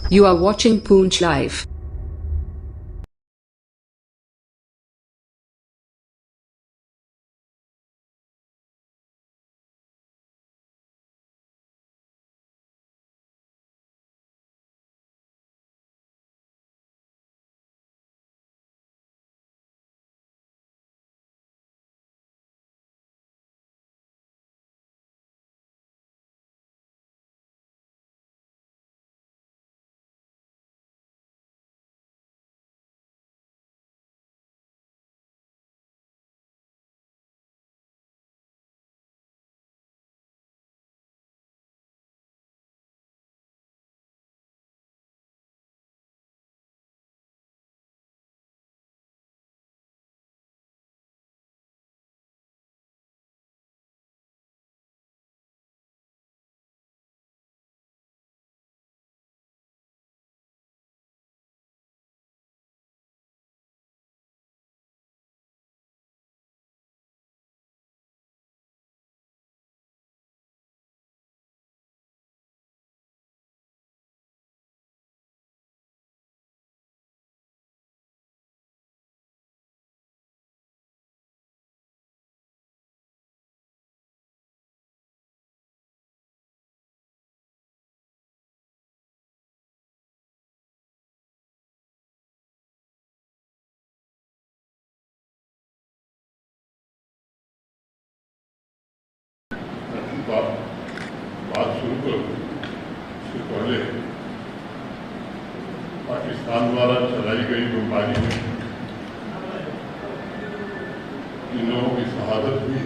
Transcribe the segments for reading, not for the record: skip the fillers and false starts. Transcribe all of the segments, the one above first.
You are watching Poonch Live. बात शुरू करूँ उससे पहले पाकिस्तान द्वारा चलाई गई बमबारी में इन लोगों की शहादत हुई।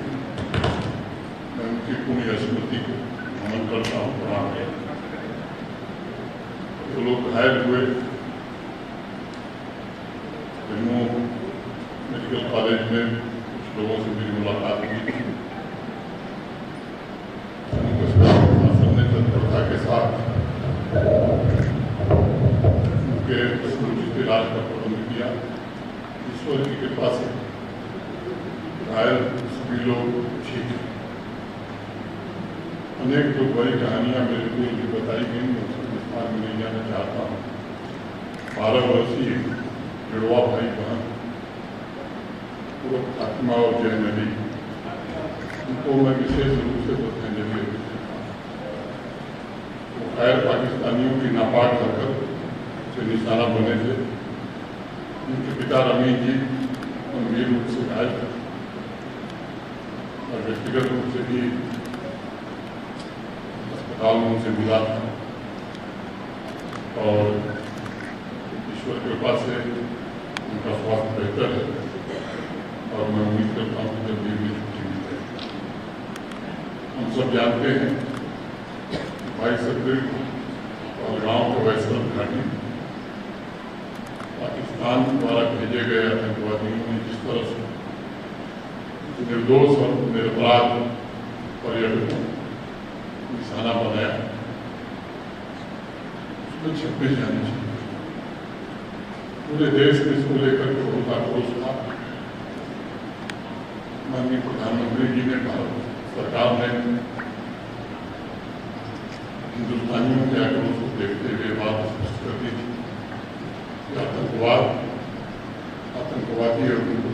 मैं उनकी पुण्य स्मृति को नमन करता हूँ, प्रणाम करता हूँ। जो लोग घायल हुए, जम्मू मेडिकल कॉलेज में कुछ लोगों से मेरी मुलाकात हुई। के साथ उनके समुचित इलाज का प्रबंध किया। ईश्वर की कृपा से घायल सभी लोग ठीक हैं। अनेक जो बड़ी कहानियां मेरे को जो बताई गई, मैं उसको विस्तार में नहीं जाना चाहता हूँ। 12 वर्षीय जुड़वा भाई बहन पूर्व फातिमा और जैन अली, उनको मैं विशेष रूप से श्रद्धांजलि देता हूँ। गैर पाकिस्तानियों की नापाक हरकत से निशाना बने थे। उनके पिता रमीन जी गंभीर रूप से घायल थे और व्यक्तिगत रूप से भी अस्पताल में उनसे मिला था और ईश्वर कृपा से उनका स्वास्थ्य बेहतर है और मैं उम्मीद करता हूँ कि जल्दी भी छुट्टी मिल जाए। हम सब जानते हैं 22 अप्रैल और गाँव के वैश्विक घाटी पाकिस्तान द्वारा भेजे गए आतंकवादियों ने जिस तरह से निर्दोष और निरपराध पर्यटकों निशाना बनाया, उसमें छब्बीस जाने चाहिए। पूरे देश में इसको लेकर के बहुत आक्रोश था। माननीय प्रधानमंत्री जी ने, भारत सरकार ने हिंदुस्तानियों के आक्रोश को देखते हुए बात स्पष्ट कर दी थी कि आतंकवादी और उनको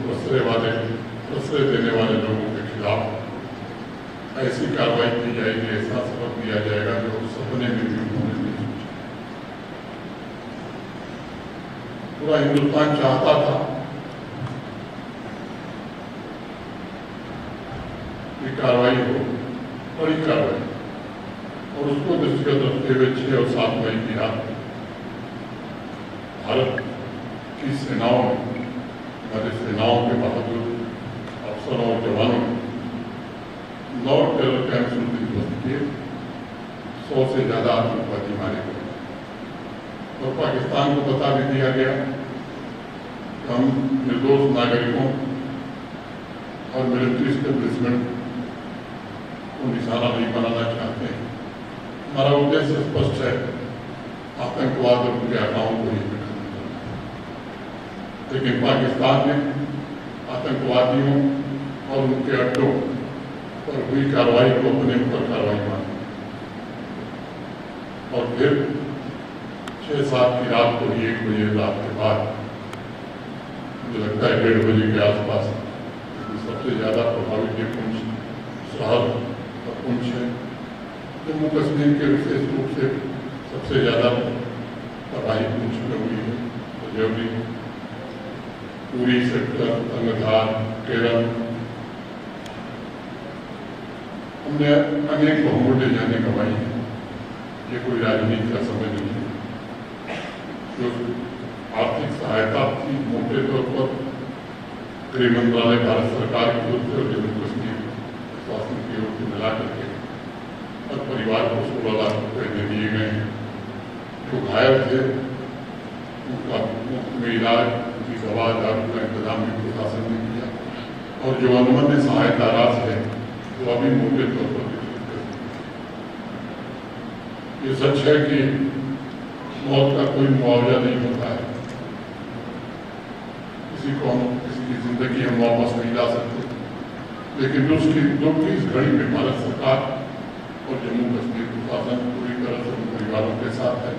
प्रश्रय देने वाले लोगों के खिलाफ ऐसी कार्रवाई की जाएगी, ऐसा सबक दिया जाएगा जो सपने में भी उन्होंने नहीं सोचा। पूरा हिंदुस्तान चाहता था कि कार्रवाई हो, बड़ी कार्रवाई, और उसको दृष्टिगत रखते हुए 6 और 7 मई की रात भारत की सेनाओं ने, हमारी सेनाओं के बहादुर अफसरों और जवानों ने 9 टेरर कैंप ध्वस्त किए। 100 से ज़्यादा आतंकवादी मारे गए और पाकिस्तान को बता भी दिया गया कि हम निर्दोष नागरिकों और मिलिट्री एस्टेब्लिशमेंट को निशाना नहीं बनाना चाहते हैं। हमारा उद्देश्य स्पष्ट है, आतंकवाद और उनके आकाओं को ही खत्म करना है। लेकिन पाकिस्तान ने आतंकवादियों और उनके अड्डों पर हुई कार्रवाई को अपने ऊपर कार्रवाई मानी और फिर 6-7 की रात को ही 1 बजे रात के बाद, मुझे लगता है 1:30 बजे के आसपास, सबसे ज़्यादा प्रभावित ये पुंछ शहर और पुंछ है। जम्मू कश्मीर के विशेष रूप से सबसे ज़्यादा तबाही पुंछ में हुई है। रजौरी, पूरी सेक्टर, तंगधार, केरल, हमने अनेक बहुमूल्य जाने कमाई है। ये कोई राजनीति का समय नहीं है। जो आर्थिक सहायता थी मोटे तौर पर गृह मंत्रालय भारत सरकार की ओर से और जम्मू कश्मीर शासन की ओर से मिला करके और परिवार को 16 लाख रुपए दे दिए गए हैं। जो घायल थे उनका मुफ्त में इलाज, उनकी दवा दारू का इंतजाम भी प्रशासन ने किया। और जो अनुमन्य सहायता राशि है वो अभी मोटे तौर पर वितरित कर दी। ये सच है कि मौत का कोई मुआवजा नहीं होता है। किसी की जिंदगी हम वापस नहीं ला सकते, लेकिन दुख की इस घड़ी में भारत सरकार और जम्मू कश्मीर प्रशासन पूरी तरह से उन परिवारों के साथ है,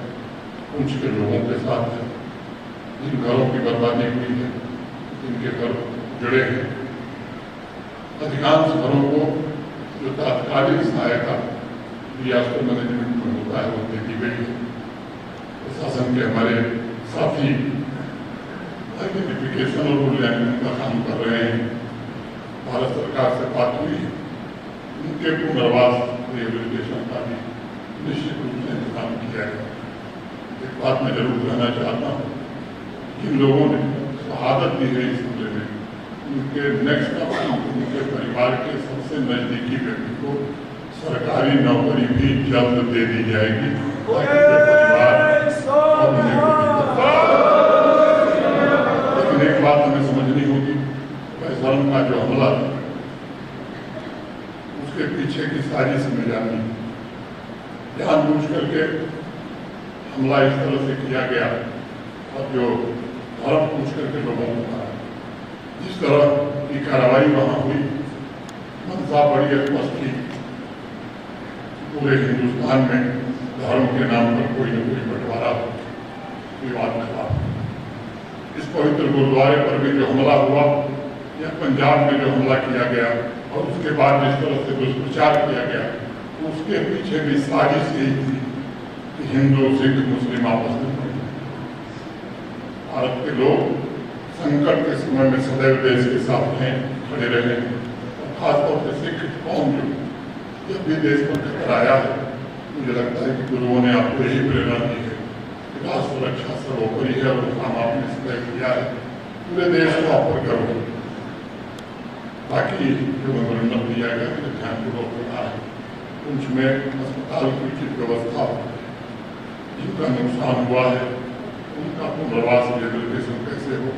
पुंछ के लोगों के साथ है, जिन घरों की बर्बादी हुई है, जिनके घर जुड़े हैं। अधिकांश घरों को जो तात्कालिक सहायता डिजास्टर मैनेजमेंट में होता है वो दे दी गई है। प्रशासन के हमारे साथी आइडेंटिफिकेशन और मूल्यांकन का काम कर रहे हैं। भारत सरकार से बात हुई है, उनके पुनर्वास रिहेबिलिटेशन का भी निश्चित रूप से इंतजाम किया गया। एक बात मैं जरूर कहना चाहता हूँ, जिन लोगों ने शहादत दी है इस हमले में, उनके नेक्स्ट उनके परिवार के सबसे नजदीकी व्यक्ति को सरकारी नौकरी भी जल्द दे दी जाएगी, ताकि परिवार और लेकिन एक बात हमें समझनी होगी, पैसरम का जो हमला था उसके पीछे की साजिश में जाननी, जानबूझ करके हमला इस तरह से किया गया और जो धर्म पूछ करके लोगों को मारा, जिस तरह की कार्रवाई वहाँ हुई, मंशा बड़ी स्पष्ट थी। पूरे हिंदुस्तान में धर्म के नाम पर कोई न कोई बंटवारा, विवाद था। इस पवित्र गुरुद्वारे पर भी जो हमला हुआ या पंजाब में जो हमला किया गया और उसके बाद जिस तरह से दुष्प्रचार किया गया, उसके पीछे भी साजिश यही थी कि हिंदू, सिख, मुस्लिम आपस में पड़े। भारत के लोग संकट के समय में सदैव देश के साथ हैं, खड़े रहे। खासतौर से सिख कौम जो जब भी देश पर खतरा आया है, मुझे लगता है कि गुरुओं ने आपको यही प्रेरणा दी है कि राष्ट्र सुरक्षा सर्वोपरि है और काम आपने सदैव किया है। पूरे देश को आप पर करो। बाकी जो मेमोरेंडम दिया गया है ध्यानपूर्वक रहा है, उनमें अस्पताल की उचित व्यवस्था, जिनका नुकसान हुआ है उनका पुनर्वास रिहेबिलिटेशन कैसे हो,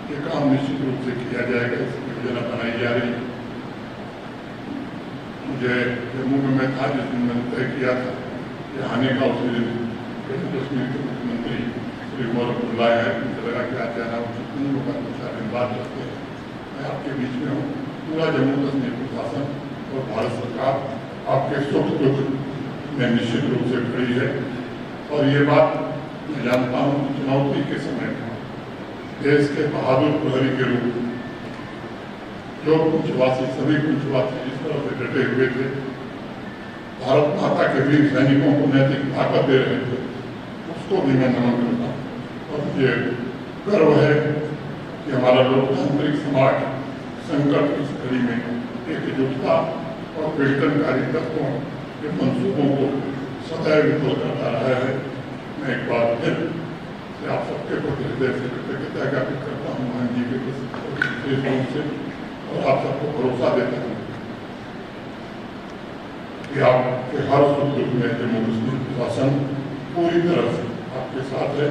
ये काम निश्चित रूप से किया जाएगा। इसकी योजना बनाई जा रही है। मुझे जम्मू में मैं था जिस दिन मैंने तय किया था कि आने का, उसी दिन जम्मू कश्मीर के मुख्यमंत्री श्री उमर अब्दुल्ला है, मुझे लगा कि आज जाना उचित नहीं होगा, कुछ दिन बाद रखते हैं। मैं आपके बीच में हूँ। पूरा जम्मू कश्मीर प्रशासन और भारत सरकार आपके सुख दुख में निश्चित रूप से खड़ी है। और ये बात मैं जानता हूँ, चुनौती के समय में देश के बहादुर प्रहरी के रूप जो पुंछवासी, सभी पुंछवासी जिस तरह से डटे हुए थे, भारत माता के वीर सैनिकों को नैतिक ताकत दे रहे थे, उसको भी मैं नमन करता हूँ। और मुझे गर्व है कि हमारा लोकतांत्रिक समाज संकट की इस घड़ी में एकजुटता और पीड़ितकारी तत्वों के मंसूबों को सदैव विफल करता रहा है। मैं एक बार फिर से आप सबके प्रति हृदय से कृतज्ञता ज्ञापित करता हूँ, मान जी के विशेष रूप से, और आप सबको भरोसा देता हूँ कि आपके हर सुख दुख में जम्मू कश्मीर प्रशासन पूरी तरह से आपके साथ है।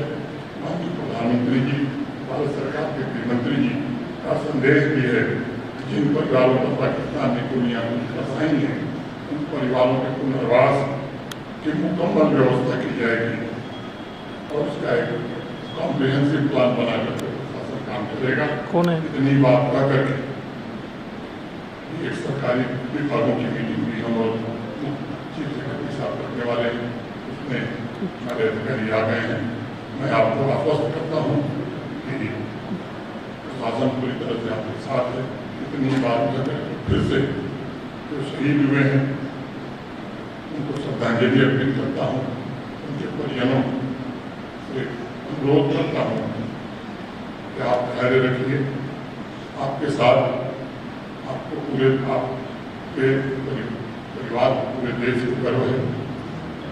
माननीय प्रधानमंत्री जी, भारत सरकार के गृह मंत्री जी का संदेश भी है, जिन परिवारों पर पाकिस्तान ने दुनिया में फंसाई है, उन परिवारों के पुनर्वास की मुकम्मल व्यवस्था की जाएगी और उसका एक कॉम्प्रिहेंसिव प्लान बनाकर प्रशासन काम करेगा। कौन है? इतनी बात कह करके एक सरकारी विभागों की मीटिंग भी हम और चीफ सेक्रेटरी साहब करने वाले हैं, उसमें हमारे अधिकारी आ गए हैं। मैं आपको आश्वस्त करता हूँ कि प्रशासन पूरी तरह से आपके साथ है। इतनी बात फिर से जो शहीद हुए हैं उनको श्रद्धांजलि अर्पित करता हूँ। उनके परिजनों से अनुरोध करता हूँ कि आप धैर्य रखिए। आपके साथ आपको पूरे आपके परिवार पूरे देश को गर्व है।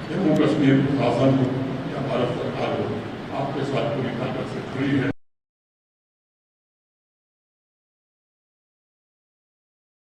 जम्मू कश्मीर प्रशासन हो या भारत सरकार हो, आपके साथ पूरी ताकत से खड़ी है।